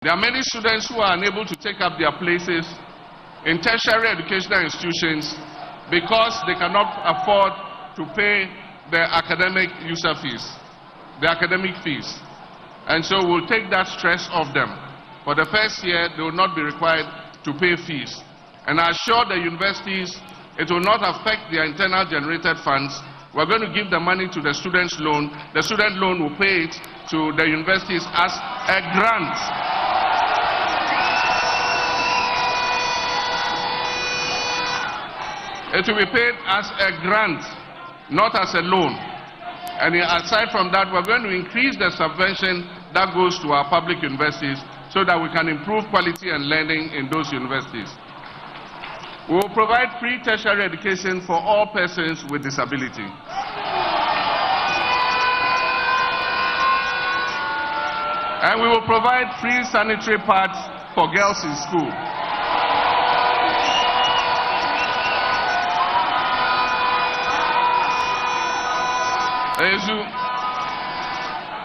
There are many students who are unable to take up their places in tertiary educational institutions because they cannot afford to pay their academic user fees, the academic fees. And so we'll take that stress off them. For the first year, they will not be required to pay fees. And I assure the universities it will not affect their internal generated funds. We're going to give the money to the student's loan. The student loan will pay it to the universities as a grant. It will be paid as a grant, not as a loan. And aside from that, we're going to increase the subvention that goes to our public universities so that we can improve quality and learning in those universities. We will provide free tertiary education for all persons with disability. And we will provide free sanitary pads for girls in school.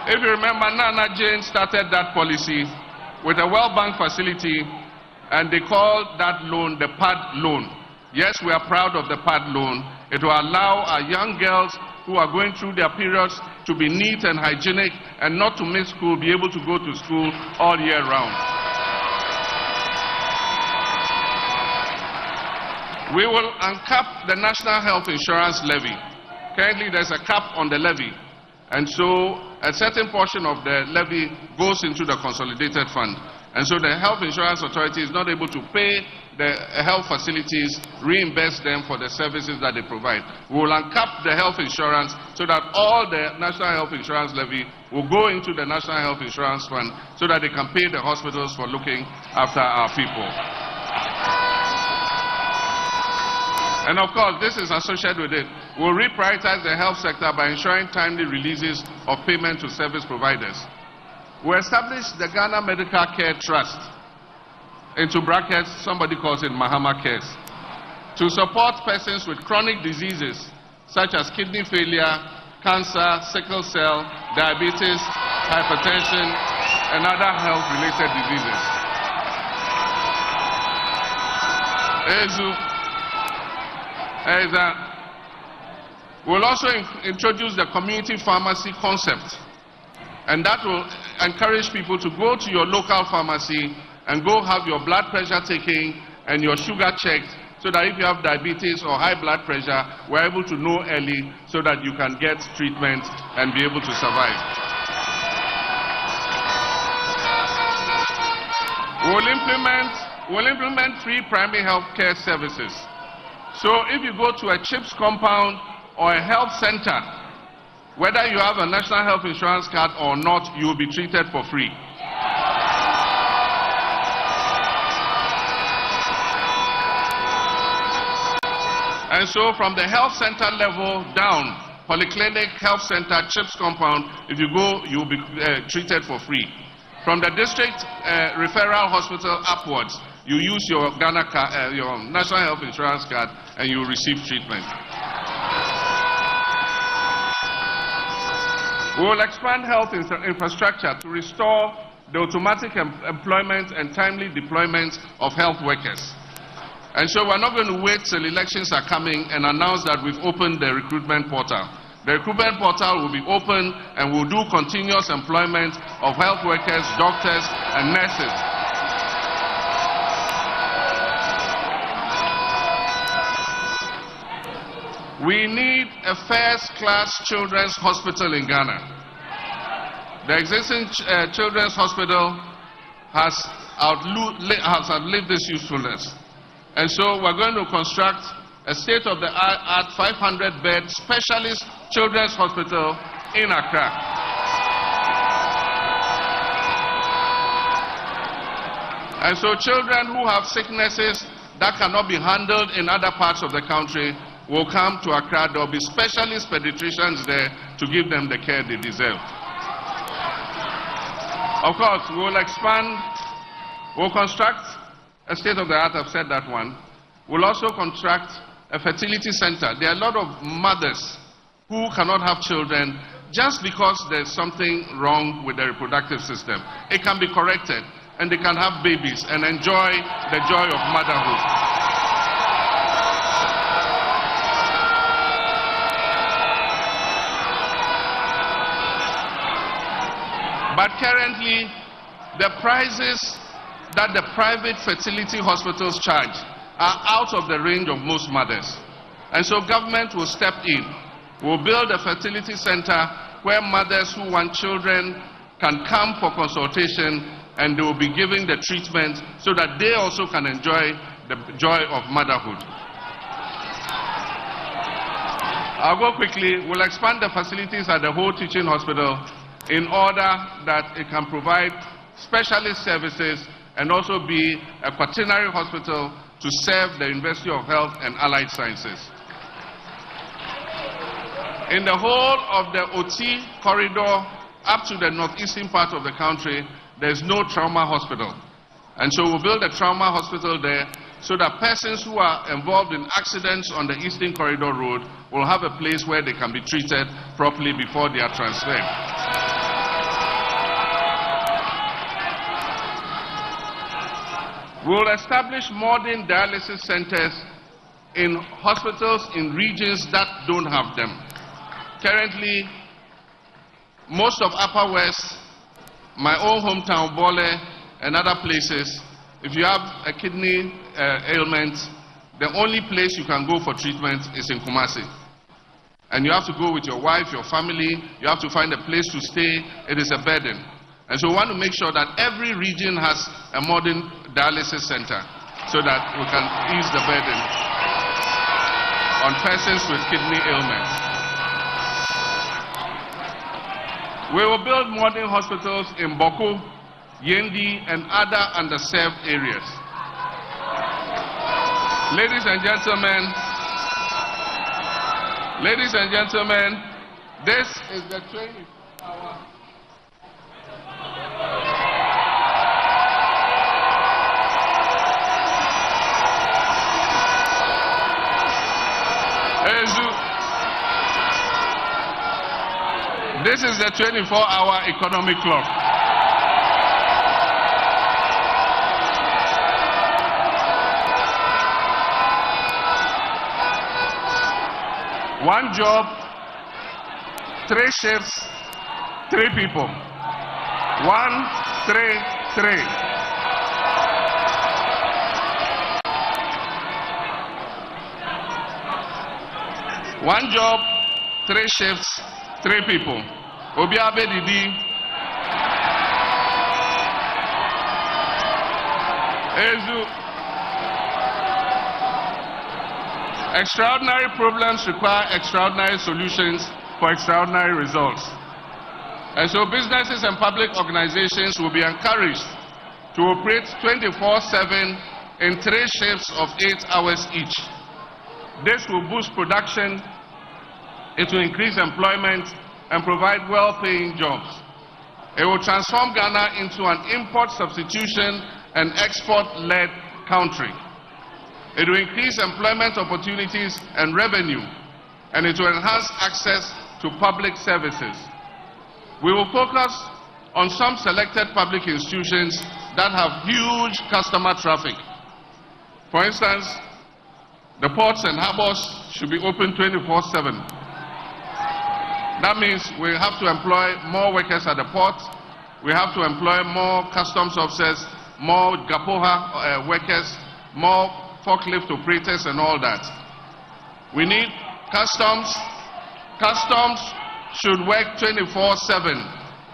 If you remember, Nana Jane started that policy with a World Bank facility, and they called that loan the PAD loan. Yes, we are proud of the PAD loan. It will allow our young girls who are going through their periods to be neat and hygienic and not to miss school, be able to go to school all year round. We will uncap the National Health Insurance Levy. Currently, there's a cap on the levy, and so a certain portion of the levy goes into the consolidated fund. And so the Health Insurance Authority is not able to pay the health facilities, reimburse them for the services that they provide. We will uncap the health insurance so that all the National Health Insurance levy will go into the National Health Insurance Fund so that they can pay the hospitals for looking after our people. And of course, this is associated with it. We'll reprioritize the health sector by ensuring timely releases of payment to service providers. We established the Ghana Medical Care Trust, into brackets, somebody calls it MahamaCares, to support persons with chronic diseases such as kidney failure, cancer, sickle cell, diabetes, hypertension, and other health-related diseases. We'll also introduce the community pharmacy concept, and that will encourage people to go to your local pharmacy and go have your blood pressure taken and your sugar checked, so that if you have diabetes or high blood pressure, we're able to know early so that you can get treatment and be able to survive. We'll implement free primary health care services. So if you go to a CHIPS compound or a health center, whether you have a national health insurance card or not, you will be treated for free. And so from the health center level down, polyclinic, health center, CHIPS compound, if you go, you will be treated for free. From the district referral hospital upwards, you use your your national health insurance card and you receive treatment. We will expand health infrastructure to restore the automatic employment and timely deployment of health workers. And so we're not going to wait till elections are coming and announce that we've opened the recruitment portal. The recruitment portal will be open and will do continuous employment of health workers, doctors, and nurses. We need a first-class children's hospital in Ghana. The existing children's hospital has outlived its usefulness. And so we're going to construct a state-of-the-art 500-bed specialist children's hospital in Accra. And so children who have sicknesses that cannot be handled in other parts of the country will come to Accra. There will be specialist pediatricians there to give them the care they deserve. Of course, we will expand, we'll construct a state-of-the-art, I've said that one. We'll also construct a fertility center. There are a lot of mothers who cannot have children just because there's something wrong with the reproductive system. It can be corrected. and they can have babies and enjoy the joy of motherhood. But currently, the prices that the private fertility hospitals charge are out of the range of most mothers. And so government will step in. We'll build a fertility center where mothers who want children can come for consultation, and they will be given the treatment so that they also can enjoy the joy of motherhood. I'll go quickly. We'll expand the facilities at the whole teaching hospital in order that it can provide specialist services and also be a quaternary hospital to serve the University of Health and Allied Sciences. In the whole of the OT corridor up to the northeastern part of the country, there's no trauma hospital. And so we'll build a trauma hospital there so that persons who are involved in accidents on the Eastern Corridor Road will have a place where they can be treated properly before they are transferred. We'll establish modern dialysis centers in hospitals in regions that don't have them. Currently, most of Upper West, my own hometown, Bole, and other places, if you have a kidney ailment, the only place you can go for treatment is in Kumasi. And you have to go with your wife, your family, you have to find a place to stay. It is a burden. And so we want to make sure that every region has a modern dialysis center so that we can ease the burden on persons with kidney ailments. We will build modern hospitals in Boko, Yendi, and other underserved areas. Ladies and gentlemen, this is the 24-hour. This is the 24-hour economic clock. One job, 3 shifts, 3 people. 1, 3, 3. One job, 3 shifts, 3 people. Obiabe Didi. Ezu. Extraordinary problems require extraordinary solutions for extraordinary results. And so businesses and public organizations will be encouraged to operate 24/7 in 3 shifts of 8 hours each. This will boost production, it will increase employment and provide well-paying jobs. It will transform Ghana into an import substitution and export-led country. It will increase employment opportunities and revenue, and it will enhance access to public services. We will focus on some selected public institutions that have huge customer traffic. For instance, the ports and harbors should be open 24/7. That means we have to employ more workers at the port. We have to employ more customs officers, more Gapoha workers, more forklift operators and all that. We need customs. Customs should work 24/7,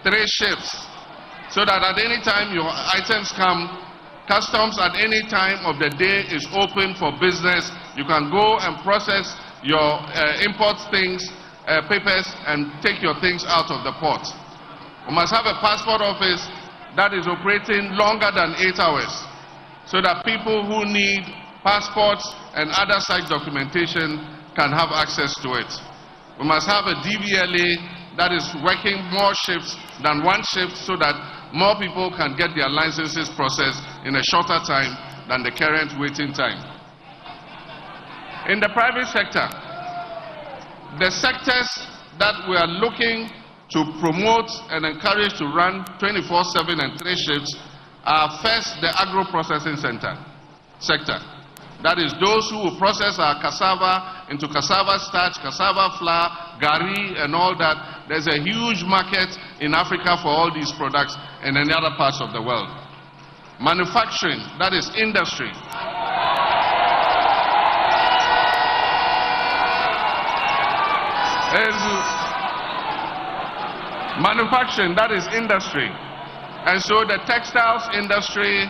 3 shifts, so that at any time your items come, customs at any time of the day is open for business. You can go and process your import things, papers, and take your things out of the port. We must have a passport office that is operating longer than 8 hours, so that people who need passports and other such documentation can have access to it. We must have a DVLA that is working more shifts than 1 shift, so that more people can get their licenses processed in a shorter time than the current waiting time. In the private sector, the sectors that we are looking to promote and encourage to run 24/7 and 3 shifts First, the agro-processing sector. That is those who will process our cassava into cassava starch, cassava flour, gari, and all that. There's a huge market in Africa for all these products and in other parts of the world. Manufacturing, that is industry. Manufacturing, that is industry. And so the textiles industry,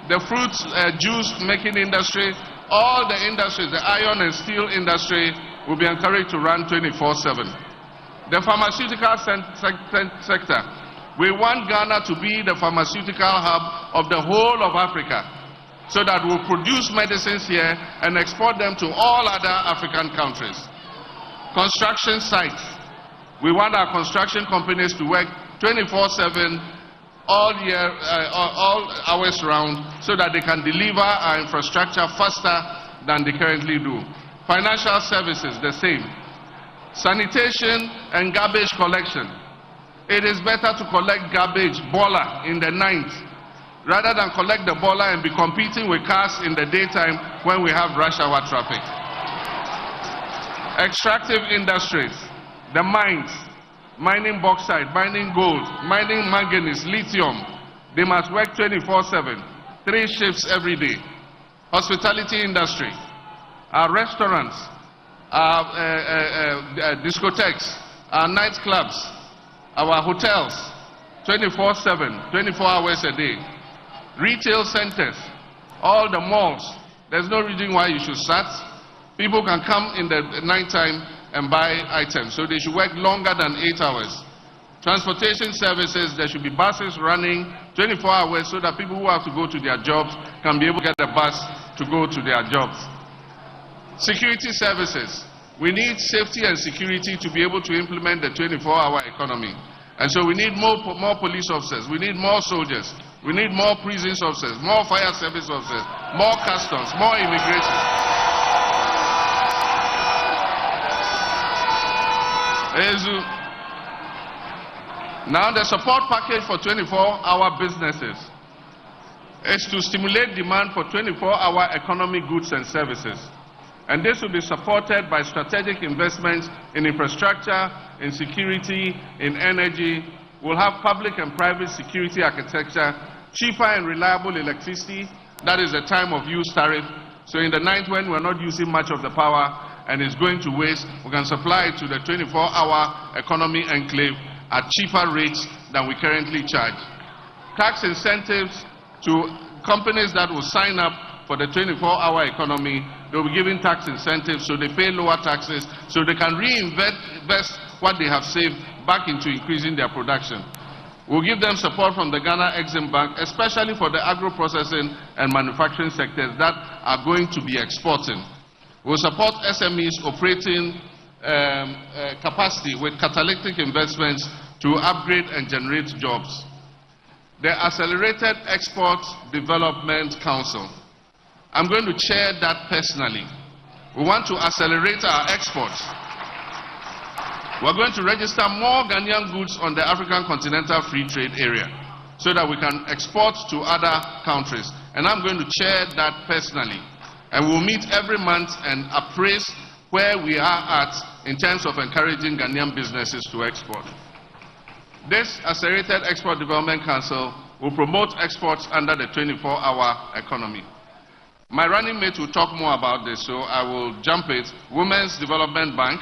the fruit juice making industry, all the industries, the iron and steel industry will be encouraged to run 24/7. The pharmaceutical sector, we want Ghana to be the pharmaceutical hub of the whole of Africa, so that we'll produce medicines here and export them to all other African countries. Construction sites, we want our construction companies to work 24/7 all year, all hours round, so that they can deliver our infrastructure faster than they currently do. Financial services, the same. Sanitation and garbage collection. It is better to collect garbage, bola, in the night, rather than collect the bola and be competing with cars in the daytime when we have rush hour traffic. Extractive industries, the mines, mining bauxite, mining gold, mining manganese, lithium, they must work 24/7, 3 shifts every day. Hospitality industry, our restaurants, our discotheques, our nightclubs, our hotels, 24/7, 24 hours a day. Retail centers, all the malls, there's no reason why you should start. People can come in the nighttime and buy items, so they should work longer than 8 hours. Transportation services, there should be buses running 24 hours so that people who have to go to their jobs can be able to get a bus to go to their jobs. Security services, we need safety and security to be able to implement the 24-hour economy. And so we need more police officers, we need more soldiers, we need more prisons officers, more fire service officers, more customs, more immigration. Now the support package for 24-hour businesses is to stimulate demand for 24-hour economic goods and services. And this will be supported by strategic investments in infrastructure, in security, in energy. We'll have public and private security architecture, cheaper and reliable electricity, that is the time of use tariff. So in the night when we're not using much of the power and it's going to waste, we can supply it to the 24-hour economy enclave at cheaper rates than we currently charge. Tax incentives to companies that will sign up for the 24-hour economy, they'll be given tax incentives so they pay lower taxes so they can reinvest what they have saved back into increasing their production. We'll give them support from the Ghana Exim Bank, especially for the agro-processing and manufacturing sectors that are going to be exporting. We'll support SMEs operating capacity with catalytic investments to upgrade and generate jobs. The Accelerated Export Development Council, I'm going to chair that personally. We want to accelerate our exports. We're going to register more Ghanaian goods on the African Continental Free Trade Area so that we can export to other countries. And I'm going to chair that personally. And we'll meet every month and appraise where we are at in terms of encouraging Ghanaian businesses to export. This Accelerated Export Development Council will promote exports under the 24-hour economy. My running mate will talk more about this, so I will jump it. Women's Development Bank.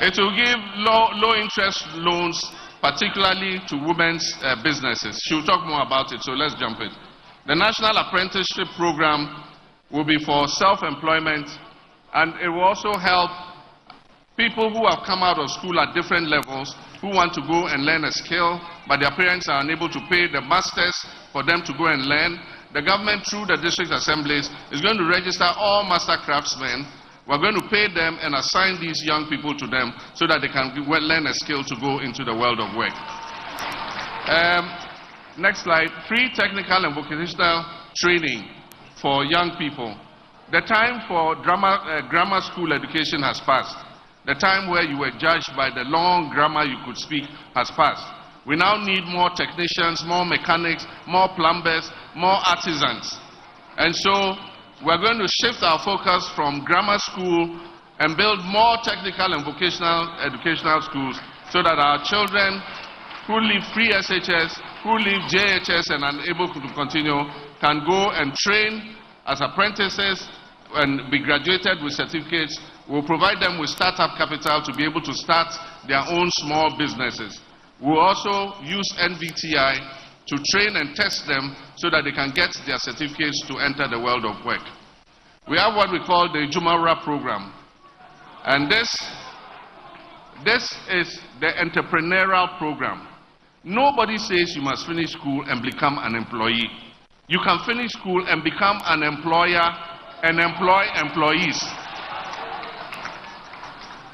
It will give low interest loans, particularly to women's businesses. She'll talk more about it, so let's jump in. The National Apprenticeship Program will be for self-employment, and it will also help people who have come out of school at different levels who want to go and learn a skill, but their parents are unable to pay the masters for them to go and learn. The government, through the district assemblies, is going to register all master craftsmen. We're going to pay them and assign these young people to them so that they can learn a skill to go into the world of work. Next slide. Free technical and vocational training for young people. The time for grammar school education has passed. The time where you were judged by the long grammar you could speak has passed. We now need more technicians, more mechanics, more plumbers, more artisans. And so we're going to shift our focus from grammar school and build more technical and vocational educational schools so that our children who leave free SHS, who leave JHS and are unable to continue, can go and train as apprentices and be graduated with certificates. We'll provide them with startup capital to be able to start their own small businesses. We'll also use NVTI to train and test them so that they can get their certificates to enter the world of work. We have what we call the Jumara program. And this is the entrepreneurial program. Nobody says you must finish school and become an employee. You can finish school and become an employer and employ employees.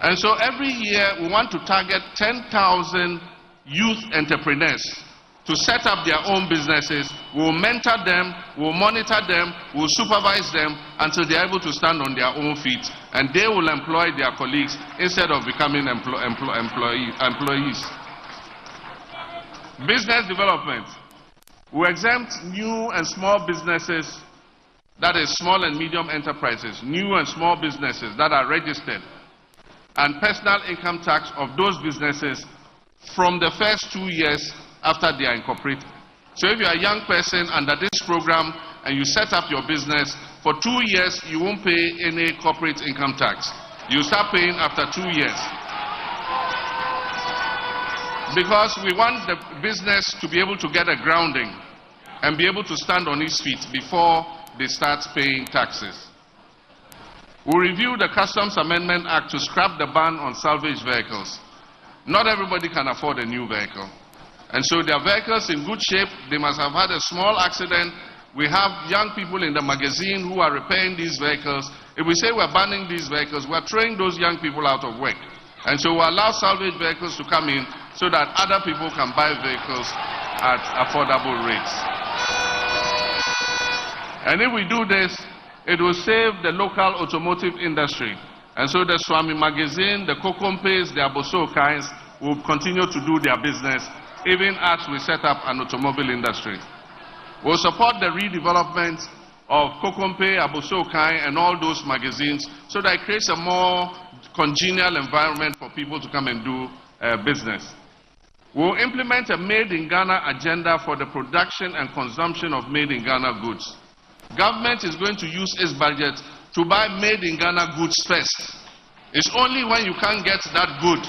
And so every year we want to target 10,000 youth entrepreneurs to set up their own businesses. We'll mentor them, we'll monitor them, we'll supervise them until they're able to stand on their own feet. And they will employ their colleagues instead of becoming employees. Business development. We exempt new and small businesses, that is small and medium enterprises, new and small businesses that are registered, and personal income tax of those businesses from the first 2 years after they are incorporated. So if you are a young person under this program and you set up your business, for 2 years you won't pay any corporate income tax. You start paying after 2 years. Because we want the business to be able to get a grounding and be able to stand on its feet before they start paying taxes. We'll review the Customs Amendment Act to scrap the ban on salvage vehicles. Not everybody can afford a new vehicle. And so their vehicles in good shape, they must have had a small accident. We have young people in the magazine who are repairing these vehicles. If we say we're banning these vehicles, we're throwing those young people out of work. And so we allow salvage vehicles to come in so that other people can buy vehicles at affordable rates. And if we do this, it will save the local automotive industry. And so the Swami magazine, the Kokompes, the Abosokais will continue to do their business even as we set up an automobile industry. We'll support the redevelopment of Kokompe, Abosokai, and all those magazines so that it creates a more congenial environment for people to come and do business. We'll implement a Made in Ghana agenda for the production and consumption of Made in Ghana goods. Government is going to use its budget to buy Made in Ghana goods first. It's only when you can't get that good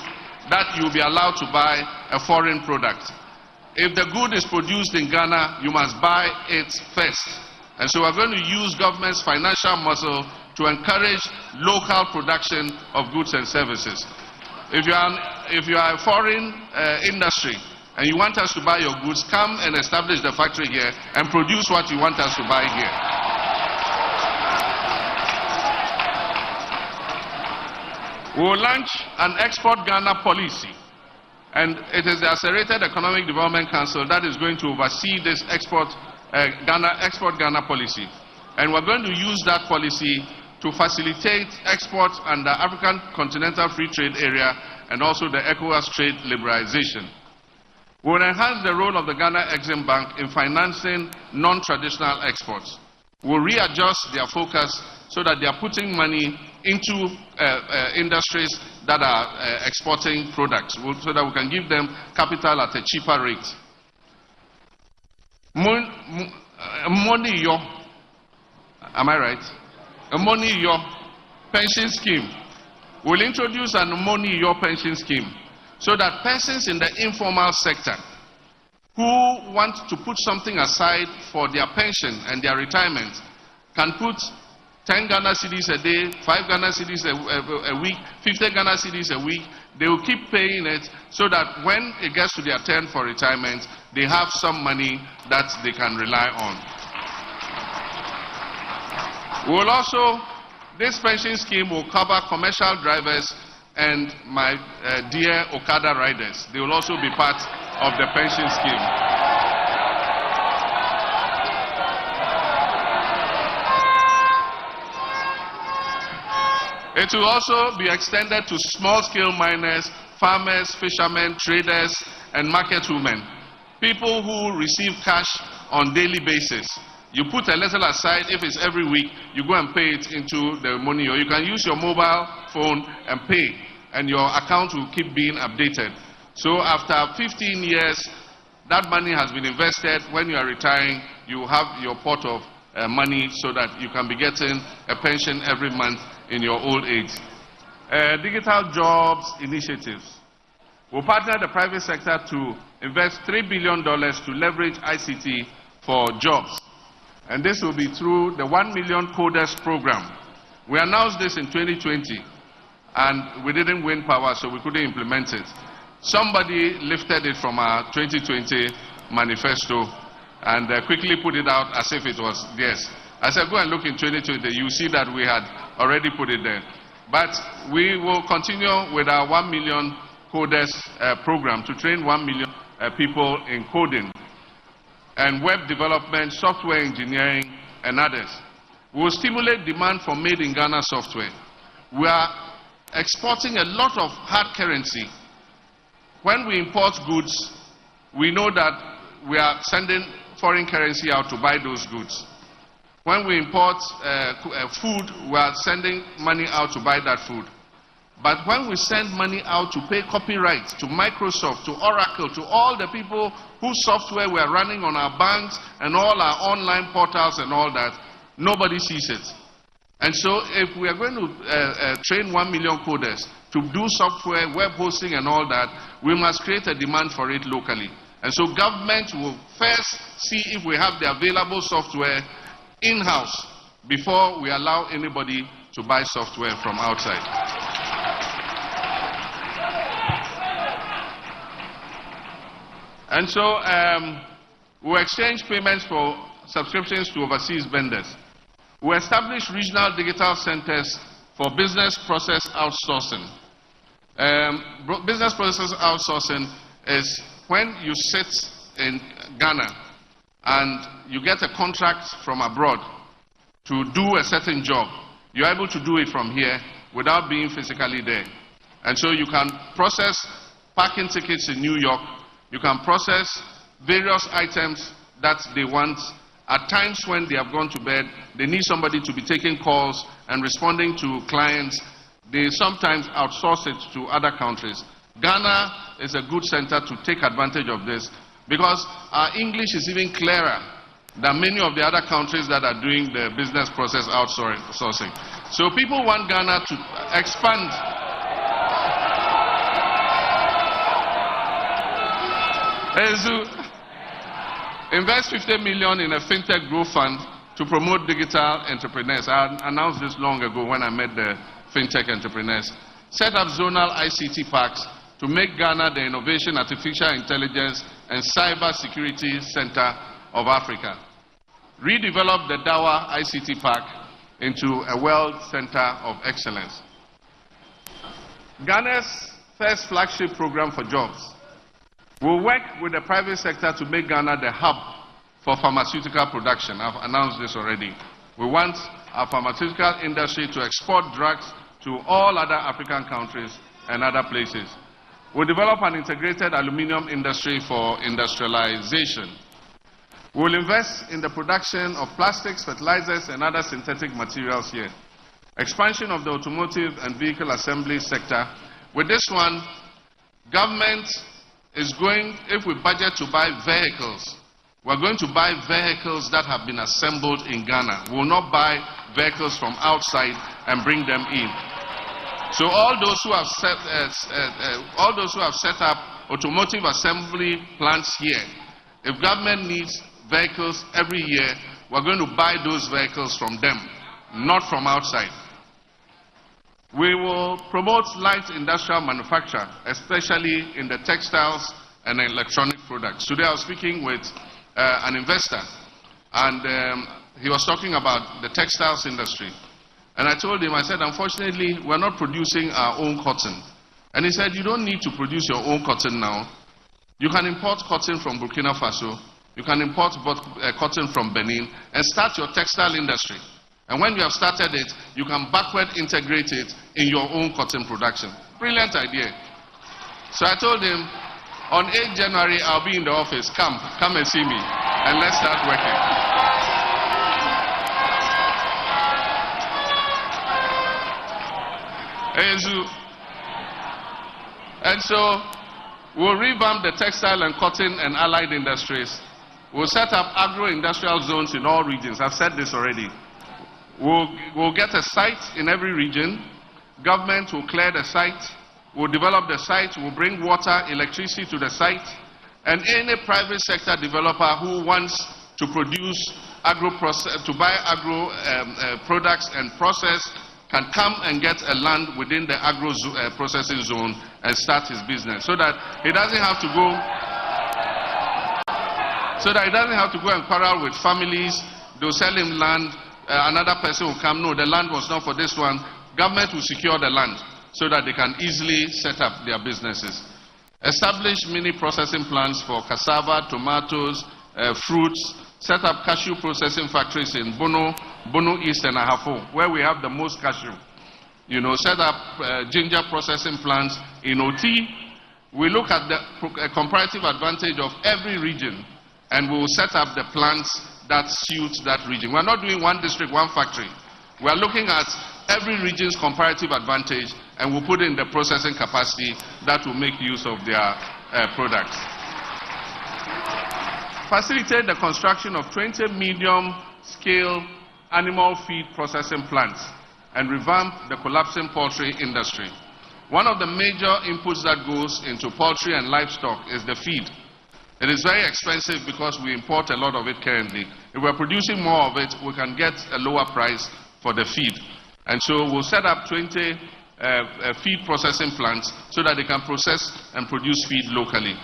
that you'll be allowed to buy a foreign product. If the good is produced in Ghana, you must buy it first. And so we're going to use government's financial muscle to encourage local production of goods and services. If you are a foreign industry and you want us to buy your goods, come and establish the factory here and produce what you want us to buy here. We will launch an Export Ghana policy, and it is the Accelerated Economic Development Council that is going to oversee this Export Ghana policy. And we're going to use that policy to facilitate exports under African Continental Free Trade Area and also the ECOWAS trade liberalization. We will enhance the role of the Ghana Exim Bank in financing non-traditional exports. We'll readjust their focus so that they are putting money into industries that are exporting products, so that we can give them capital at a cheaper rate. Money yo, am I right? A money yo pension scheme. We'll introduce an money yo pension scheme so that persons in the informal sector who want to put something aside for their pension and their retirement can put 10 Ghana Cedis a day, 5 Ghana Cedis a week, 50 Ghana Cedis a week. They will keep paying it so that when it gets to their turn for retirement, they have some money that they can rely on. We'll also, this pension scheme will cover commercial drivers and my dear Okada riders. They will also be part of the pension scheme. It will also be extended to small-scale miners, farmers, fishermen, traders, and market women. People who receive cash on daily basis. You put a little aside. If it's every week, you go and pay it into the money. Or you can use your mobile phone and pay, and your account will keep being updated. So after 15 years, that money has been invested. When you are retiring, you have your pot of money so that you can be getting a pension every month in your old age. Digital jobs initiatives. We'll partner the private sector to invest $3 billion to leverage ICT for jobs. And this will be through the 1 million coders program. We announced this in 2020, and we didn't win power, so we couldn't implement it. Somebody lifted it from our 2020 manifesto and quickly put it out as if it was theirs. I said, go and look in 2020, you see that we had already put it there. But we will continue with our 1 million coders program to train 1 million people in coding and web development, software engineering, and others. We will stimulate demand for made in Ghana software. We are exporting a lot of hard currency. When we import goods, we know that we are sending foreign currency out to buy those goods. When we import food, we are sending money out to buy that food. But when we send money out to pay copyright to Microsoft, to Oracle, to all the people whose software we are running on our banks and all our online portals and all that, nobody sees it. And so if we are going to train 1 million coders to do software, web hosting and all that, we must create a demand for it locally. And so government will first see if we have the available software in-house before we allow anybody to buy software from outside. And so we exchange payments for subscriptions to overseas vendors. We establish regional digital centers for business process outsourcing. Business process outsourcing is when you sit in Ghana and you get a contract from abroad to do a certain job. You're able to do it from here without being physically there. And so you can process parking tickets in New York. You can process various items that they want. At times when they have gone to bed, they need somebody to be taking calls and responding to clients. They sometimes outsource it to other countries. Ghana is a good center to take advantage of this because our English is even clearer than many of the other countries that are doing the business process outsourcing. So people want Ghana to expand. Invest 50 million in a fintech growth fund to promote digital entrepreneurs. I announced this long ago when I met the fintech entrepreneurs. Set up zonal ICT parks to make Ghana the innovation, artificial intelligence, and cyber security center of Africa. Redevelop the Dawa ICT park into a world center of excellence. Ghana's first flagship program for jobs. We'll work with the private sector to make Ghana the hub for pharmaceutical production. I've announced this already. We want our pharmaceutical industry to export drugs to all other African countries and other places. We'll develop an integrated aluminum industry for industrialization. We'll invest in the production of plastics, fertilizers, and other synthetic materials here. Expansion of the automotive and vehicle assembly sector. With this one, government is going, if we budget to buy vehicles, we're going to buy vehicles that have been assembled in Ghana. We will not buy vehicles from outside and bring them in. So all those who have set up automotive assembly plants here, if government needs vehicles every year, we're going to buy those vehicles from them, not from outside. We will promote light industrial manufacture, especially in the textiles and electronic products. Today I was speaking with an investor, and he was talking about the textiles industry. And I told him, I said, unfortunately, we're not producing our own cotton. And he said, you don't need to produce your own cotton now. You can import cotton from Burkina Faso. You can import cotton from Benin and start your textile industry. And when you have started it, you can backward integrate it in your own cotton production. Brilliant idea. So I told him, on 8th January, I'll be in the office. Come and see me, and let's start working. And so we'll revamp the textile and cotton and allied industries. We'll set up agro-industrial zones in all regions. I've said this already. We'll get a site in every region. Government will clear the site. We'll develop the site. We'll bring water, electricity to the site. And any private sector developer who wants to produce to buy agro products and process can come and get a land within the agro processing zone and start his business, so that he doesn't have to go. And quarrel with families. They'll sell him land. Another person will come. No, the land was not for this one. Government will secure the land so that they can easily set up their businesses. Establish mini processing plants for cassava, tomatoes, fruits. Set up cashew processing factories in Bono East and Ahafo, where we have the most cashew. Set up ginger processing plants in OT. We look at the comparative advantage of every region, and we will set up the plants that suit that region. We're not doing one district, one factory. We're looking at every region's comparative advantage, and we'll put in the processing capacity that will make use of their products. Facilitate the construction of 20 medium-scale animal feed processing plants and revamp the collapsing poultry industry. One of the major inputs that goes into poultry and livestock is the feed. It is very expensive because we import a lot of it currently. If we're producing more of it, we can get a lower price for the feed. And so we'll set up 20 feed processing plants so that they can process and produce feed locally.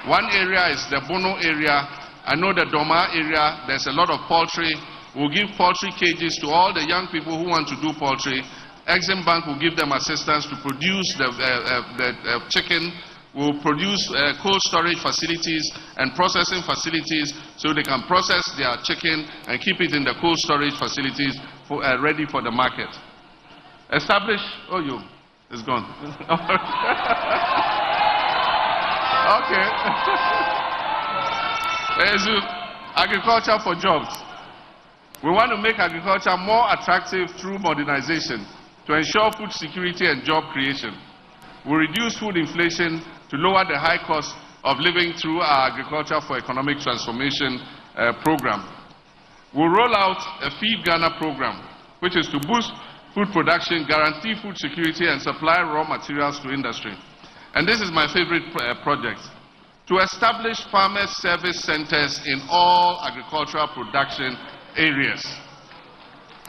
One area is the Bono area. I know the Doma area, there's a lot of poultry. We'll give poultry cages to all the young people who want to do poultry. Exim Bank will give them assistance to produce the chicken. We'll produce cold storage facilities and processing facilities so they can process their chicken and keep it in the cold storage facilities ready for the market. Establish, it's gone. Okay. Agriculture for jobs. We want to make agriculture more attractive through modernization to ensure food security and job creation. We reduce food inflation to lower the high cost of living through our Agriculture for Economic Transformation program. We'll roll out a Feed Ghana program, which is to boost food production, guarantee food security, and supply raw materials to industry. And this is my favorite project, to establish farmers' service centers in all agricultural production areas.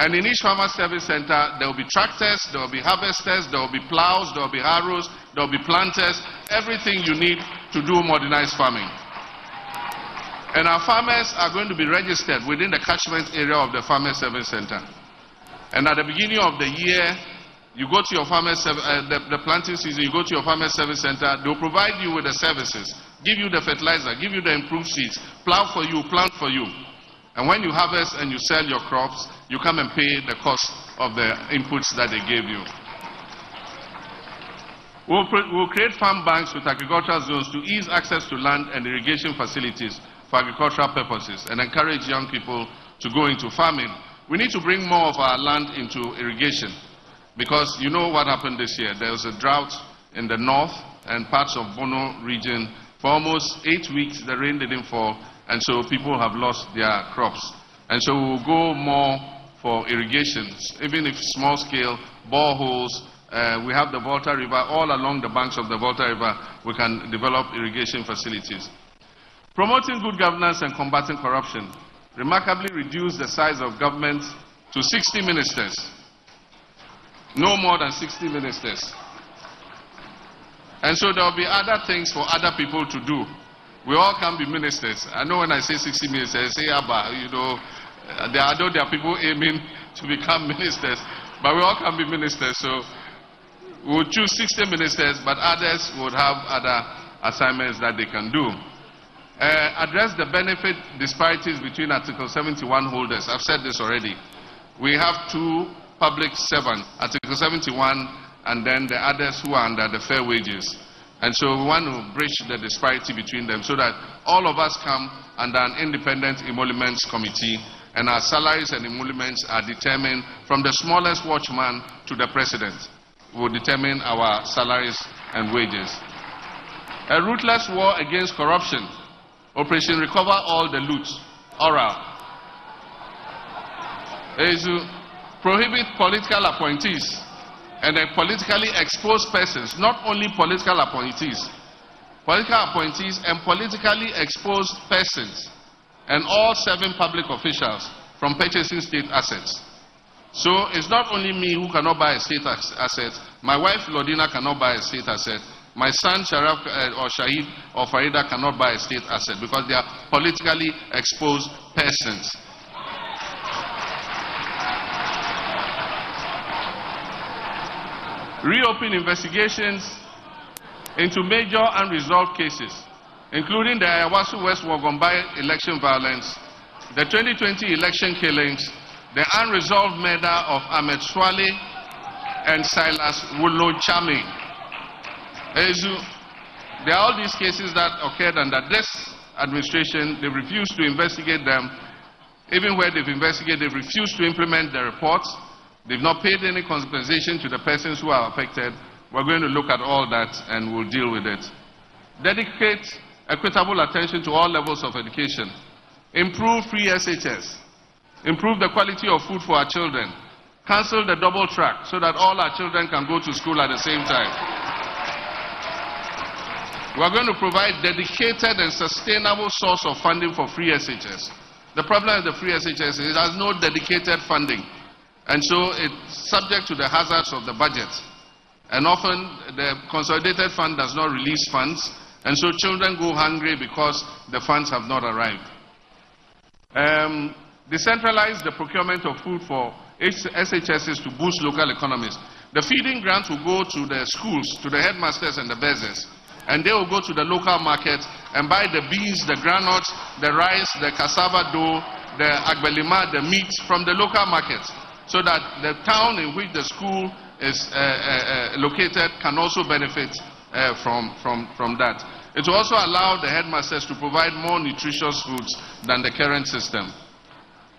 And in each farmer service center, there will be tractors, there will be harvesters, there will be plows, there will be harrows, there will be planters, everything you need to do modernized farming. And our farmers are going to be registered within the catchment area of the farmer service center. And at the beginning of the year, you go to your the planting season, you go to your farmer service center, they'll provide you with the services, give you the fertilizer, give you the improved seeds, plow for you, plant for you. And when you harvest and you sell your crops, you come and pay the cost of the inputs that they gave you. We'll create farm banks with agricultural zones to ease access to land and irrigation facilities for agricultural purposes and encourage young people to go into farming. We need to bring more of our land into irrigation, because you know what happened this year. There was a drought in the north and parts of Bono region. For almost 8 weeks, the rain didn't fall, and so people have lost their crops. And so we'll go more for irrigation, even if small scale, boreholes. We have the Volta River. All along the banks of the Volta River, we can develop irrigation facilities. Promoting good governance and combating corruption. Remarkably reduce the size of government to 60 ministers. No more than 60 ministers. And so there will be other things for other people to do. We all can be ministers. I know when I say 60 ministers, I say, there are people aiming to become ministers, but we all can be ministers. So we'll choose 60 ministers, but others would have other assignments that they can do. Address the benefit disparities between Article 71 holders. I've said this already. We have 2 public servants, Article 71, and then the others who are under the fair wages. And so we want to bridge the disparity between them so that all of us come under an independent emoluments committee, and our salaries and emoluments are determined from the smallest watchman to the president. We will determine our salaries and wages. A ruthless war against corruption. Operation Recover All the Loot, oral, is to prohibit political appointees and politically exposed persons, not only political appointees and politically exposed persons, and all serving public officials from purchasing state assets. So it's not only me who cannot buy a state asset, my wife Lodina cannot buy a state asset, my son Sharaf or Shahid or Farida cannot buy a state asset because they are politically exposed persons. Reopen investigations into major unresolved cases, including the Ayawasu West Wogombai election violence, the 2020 election killings, the unresolved murder of Ahmed Swale and Silas Wulochame. There are all these cases that occurred under this administration. They refused to investigate them. Even where they've investigated, they refused to implement the reports. They've not paid any compensation to the persons who are affected. We're going to look at all that and we'll deal with it. Dedicate equitable attention to all levels of education. Improve free SHS. Improve the quality of food for our children. Cancel the double track so that all our children can go to school at the same time. We're going to provide dedicated and sustainable source of funding for free SHS. The problem with the free SHS is it has no dedicated funding. And so it's subject to the hazards of the budget. And often the consolidated fund does not release funds, and so children go hungry because the funds have not arrived. Decentralize the procurement of food for SHSs to boost local economies. The feeding grants will go to the schools, to the headmasters and the bezzers, and they will go to the local market and buy the beans, the granules, the rice, the cassava dough, the agbelima, the meat from the local markets, so that the town in which the school is located can also benefit from that. It will also allow the headmasters to provide more nutritious foods than the current system.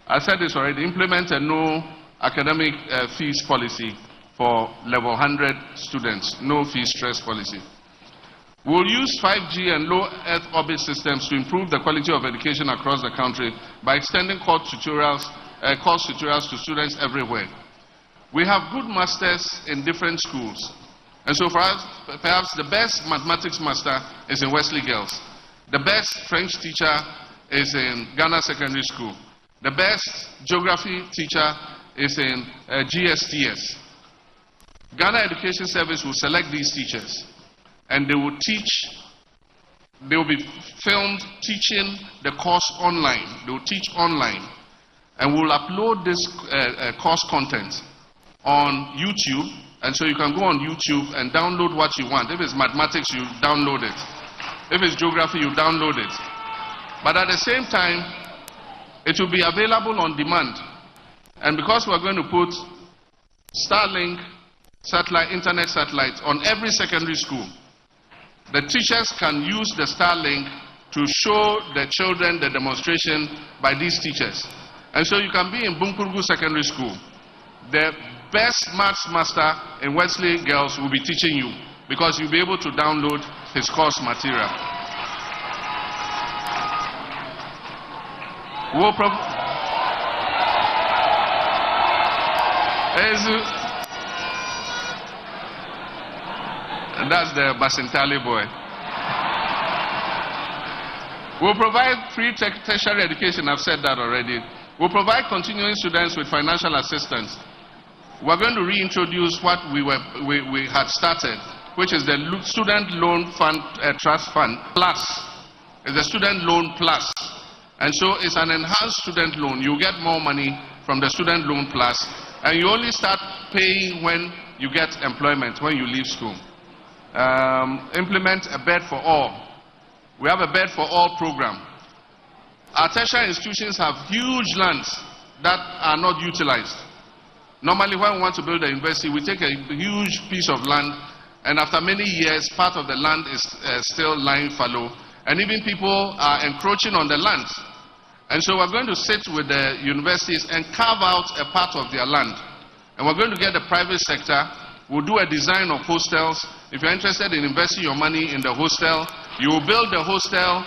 I said this already, implement a no academic fees policy for level 100 students, no fee stress policy. We'll use 5G and low Earth orbit systems to improve the quality of education across the country by extending course tutorials to students everywhere. We have good masters in different schools. And so for us, perhaps the best mathematics master is in Wesley Girls. The best French teacher is in Ghana Secondary School. The best geography teacher is in GSTS. Ghana Education Service will select these teachers and they will be filmed teaching the course online. They will teach online. And we'll upload this course content on YouTube, and so you can go on YouTube and download what you want. If it's mathematics, you download it. If it's geography, you download it. But at the same time, it will be available on demand. And because we're going to put Starlink internet satellites on every secondary school, the teachers can use the Starlink to show the children the demonstration by these teachers. And so you can be in Bunkurgu Secondary School. The best maths master in Wesley Girls will be teaching you because you'll be able to download his course material. That's the Basintali boy. We'll provide free tertiary education. I've said that already. We'll provide continuing students with financial assistance. We're going to reintroduce what we had started, which is the Student Loan Fund Trust Fund Plus. It's a Student Loan Plus. And so it's an enhanced student loan. You get more money from the Student Loan Plus, and you only start paying when you get employment, when you leave school. Implement a bed for all. We have a bed for all program. Our tertiary institutions have huge lands that are not utilized. Normally, when we want to build a university, we take a huge piece of land, and after many years, part of the land is still lying fallow, and even people are encroaching on the land. And so we're going to sit with the universities and carve out a part of their land. And we're going to get the private sector. We'll do a design of hostels. If you're interested in investing your money in the hostel, you will build the hostel,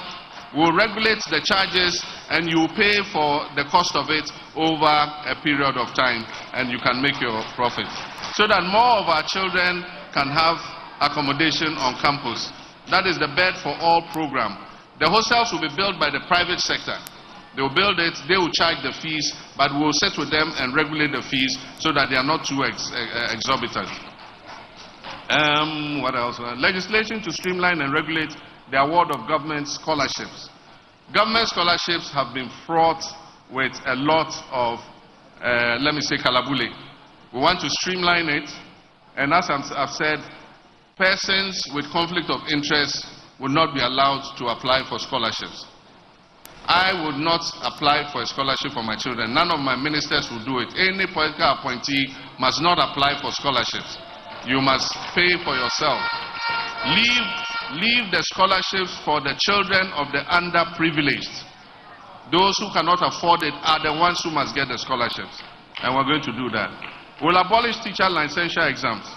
we'll regulate the charges, and you will pay for the cost of it over a period of time, and you can make your profit. So that more of our children can have accommodation on campus. That is the Bed for All program. The hostels will be built by the private sector. They will build it, they will charge the fees, but we will sit with them and regulate the fees so that they are not too exorbitant. What else? Legislation to streamline and regulate the award of government scholarships. Government scholarships have been fraught with a lot of, let me say, kalabule. We want to streamline it, and as I've said, persons with conflict of interest will not be allowed to apply for scholarships. I would not apply for a scholarship for my children. None of my ministers will do it. Any political appointee must not apply for scholarships. You must pay for yourself. Leave the scholarships for the children of the underprivileged. Those who cannot afford it are the ones who must get the scholarships. And we're going to do that. We'll abolish teacher licensure exams.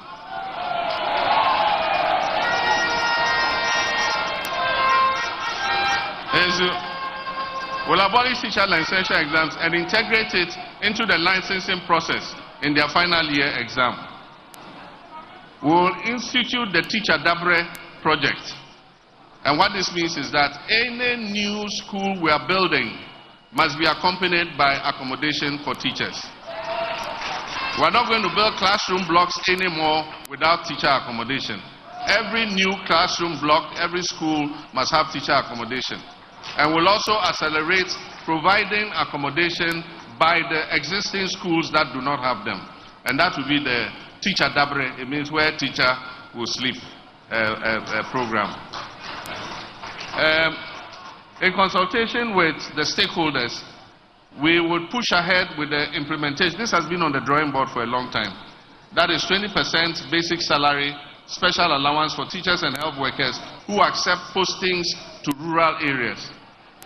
We'll abolish teacher licensure exams and integrate it into the licensing process in their final year exam. We'll institute the Teacher Dabre project. And what this means is that any new school we are building must be accompanied by accommodation for teachers. We're not going to build classroom blocks anymore without teacher accommodation. Every new classroom block, every school must have teacher accommodation. And we'll also accelerate providing accommodation by the existing schools that do not have them. And that will be the Teacher Dabre. It means where teacher will sleep program. In consultation with the stakeholders, we would push ahead with the implementation. This has been on the drawing board for a long time. That is 20% basic salary, special allowance for teachers and health workers who accept postings to rural areas.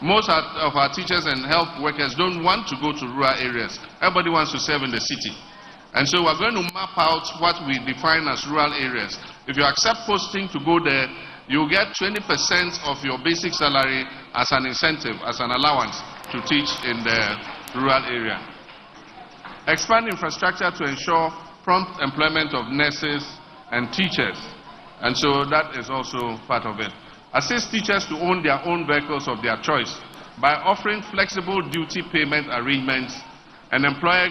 Most of our teachers and health workers don't want to go to rural areas. Everybody wants to serve in the city. And so we're going to map out what we define as rural areas. If you accept posting to go there, you get 20% of your basic salary as an incentive, as an allowance to teach in the rural area. Expand infrastructure to ensure prompt employment of nurses and teachers. And so that is also part of it. Assist teachers to own their own vehicles of their choice by offering flexible duty payment arrangements and employer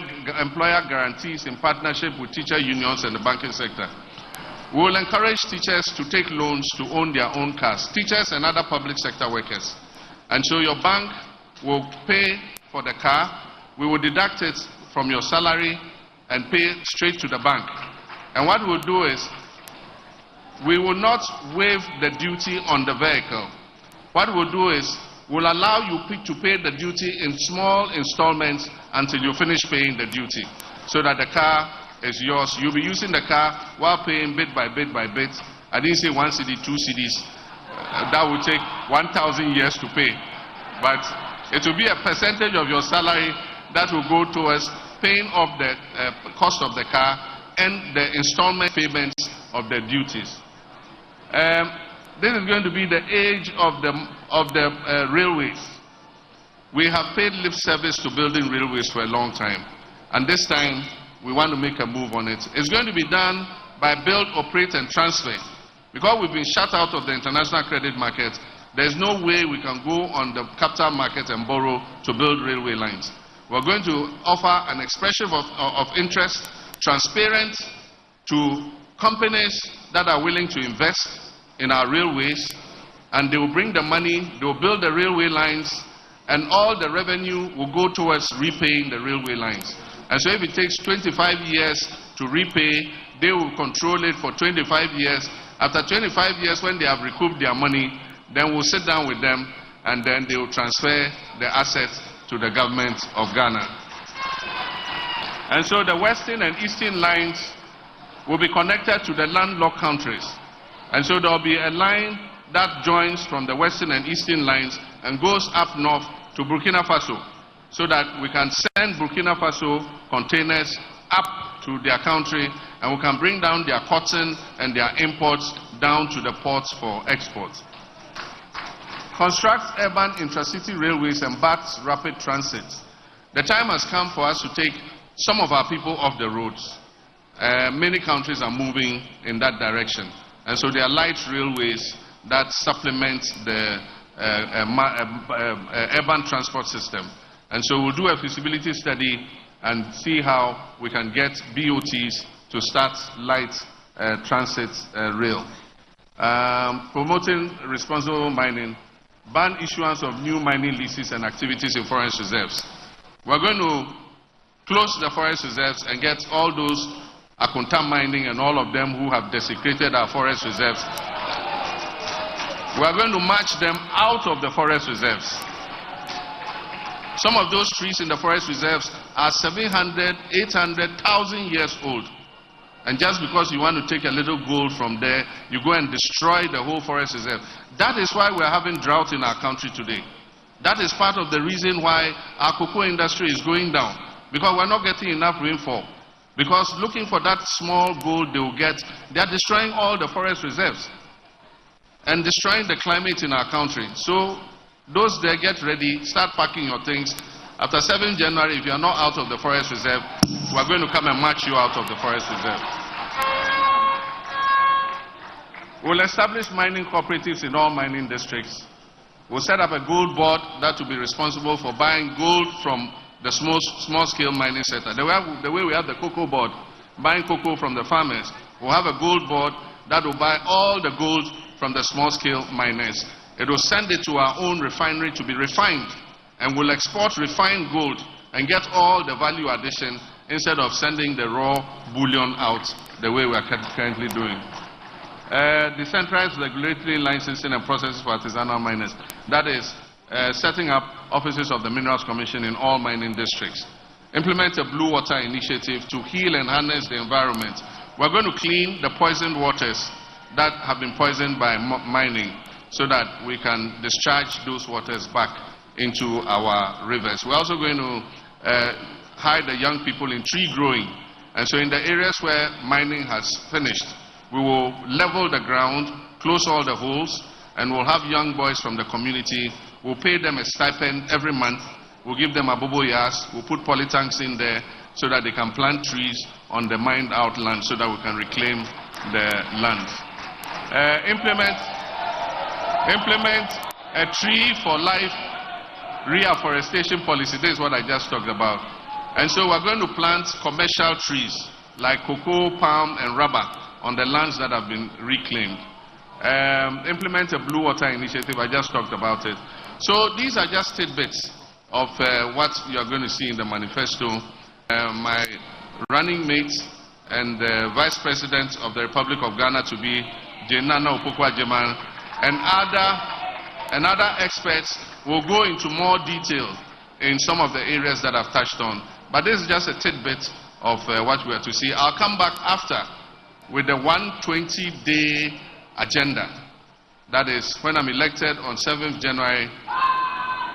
guarantees in partnership with teacher unions and the banking sector. We will encourage teachers to take loans to own their own cars, teachers and other public sector workers. And so your bank will pay for the car, we will deduct it from your salary and pay straight to the bank. And what we'll do is, we will not waive the duty on the vehicle. What we'll do is, we'll allow you to pay the duty in small installments until you finish paying the duty, so that the car is yours. You'll be using the car while paying bit by bit by bit. I didn't say 1 cedi, 2 cedis. That will take 1,000 years to pay. But it will be a percentage of your salary that will go towards paying off the cost of the car and the installment payments of the duties. This is going to be the age of the railways. We have paid lip service to building railways for a long time, and this time we want to make a move on it. It's going to be done by build, operate and transfer. Because we've been shut out of the international credit market, there's no way we can go on the capital market and borrow to build railway lines. We're going to offer an expression of interest, transparent, to companies that are willing to invest in our railways, and they will bring the money, they will build the railway lines, and all the revenue will go towards repaying the railway lines. And so if it takes 25 years to repay, they will control it for 25 years. After 25 years, when they have recouped their money, then we'll sit down with them, and then they will transfer the assets to the government of Ghana. And so the western and eastern lines will be connected to the landlocked countries. And so there will be a line that joins from the western and eastern lines and goes up north to Burkina Faso, so that we can send Burkina Faso containers up to their country, and we can bring down their cotton and their imports down to the ports for exports. Construct urban intracity railways and BART rapid transit. The time has come for us to take some of our people off the roads. Many countries are moving in that direction. And so there are light railways that supplement the urban transport system. And so we'll do a feasibility study and see how we can get BOTs to start light transit rail. Promoting responsible mining, ban issuance of new mining leases and activities in forest reserves. We're going to close the forest reserves and get all those Akunta mining and all of them who have desecrated our forest reserves. We're going to march them out of the forest reserves. Some of those trees in the forest reserves are 700, 800,000 years old. And just because you want to take a little gold from there, you go and destroy the whole forest reserve. That is why we're having drought in our country today. That is part of the reason why our cocoa industry is going down. Because we're not getting enough rainfall. Because looking for that small gold they will get, they are destroying all the forest reserves and destroying the climate in our country. So those there, get ready, start packing your things. After 7th January, if you are not out of the forest reserve, we are going to come and march you out of the forest reserve. We'll establish mining cooperatives in all mining districts. We'll set up a gold board that will be responsible for buying gold from the small-scale mining sector. The way we have the cocoa board, buying cocoa from the farmers, we'll have a gold board that will buy all the gold from the small-scale miners. It will send it to our own refinery to be refined, and we'll export refined gold and get all the value addition instead of sending the raw bullion out the way we are currently doing. Decentralized regulatory licensing and processes for artisanal miners. That is, setting up offices of the Minerals Commission in all mining districts. Implement a blue water initiative to heal and harness the environment. We're going to clean the poisoned waters that have been poisoned by mining so that we can discharge those waters back into our rivers. We're also going to hire the young people in tree growing. And so in the areas where mining has finished, we will level the ground, close all the holes, and we'll have young boys from the community. We'll pay them a stipend every month. We'll give them abobo yas. We'll put polytanks in there so that they can plant trees on the mined out land so that we can reclaim the land. Implement a tree for life reforestation policy. This is what I just talked about. And so we're going to plant commercial trees like cocoa, palm, and rubber on the lands that have been reclaimed. Implement a blue water initiative. I just talked about it. So these are just tidbits of what you are going to see in the manifesto. My running mate and Vice President of the Republic of Ghana to be Jenana Opoku-Agyeman and other experts will go into more detail in some of the areas that I've touched on. But this is just a tidbit of what we are to see. I'll come back after with the 120-day agenda. That is when I'm elected on 7th January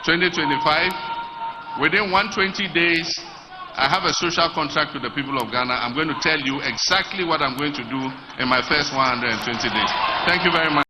2025. Within 120 days, I have a social contract with the people of Ghana. I'm going to tell you exactly what I'm going to do in my first 120 days. Thank you very much.